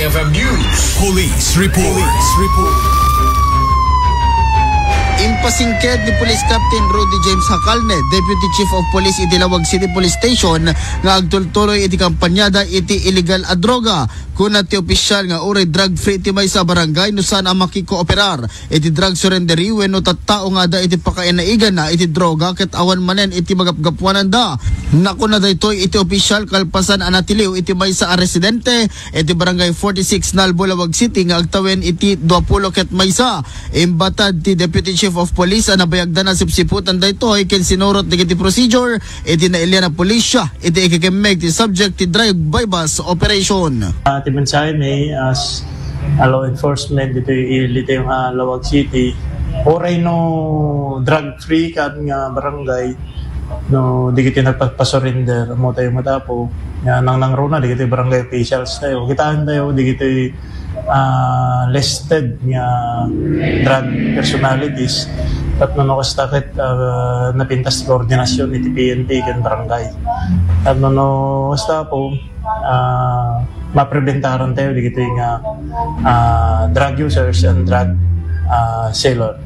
IFM News Police Report. Impasingked ni Police Captain Rudy James Hacalne, Deputy Chief of Police iti Lawag City Police Station, nga agtultuloy iti kampanyada iti illegal a droga. Kuna ti opisyal nga uri drug-free iti may sa barangay no saan ang makikooperar iti drug surrendery wenno tattao nga da iti pakainaigan na iti droga ket awan manen iti magapgapuanan da. Nakuna daytoy iti opisyal kalpasan anatiliw iti may sa residente iti barangay 46 Nalbo Lawag City nga agtawen iti 20 ket maysa. Imbatad ti Deputy Chief of Police na bayagdan na sipsiputan daytoy ken sinurot iti procedure iti nailya na pulisya iti ikikemeg ti subject ti drive by bus operation. Ati mensahe ni as law enforcement dito yung Lawag City oray no drug free kan nga barangay no di kita nagpasurrender mo tayo matapo nang runa di kita barangay officials tayo kitaan tayo di kita listed nga drug personalities at nakastakit napintas koordinasyon iti PNP kan barangay at kasta po mapreventaran tayo di kita yung drug users and drug seller.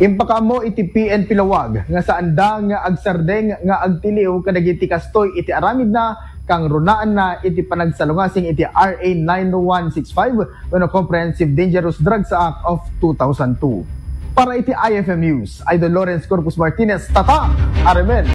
Impaka mo iti PNP Lawag nga saan da nga agsardeng nga agtiliw kadagiti kastoy iti aramid na kang runaan na iti panagsalungasing iti RA 9165 wenno Comprehensive Dangerous Drugs Act of 2002. Para iti IFM News, Idol Lawrence Corpus Martinez, Tata Aremel.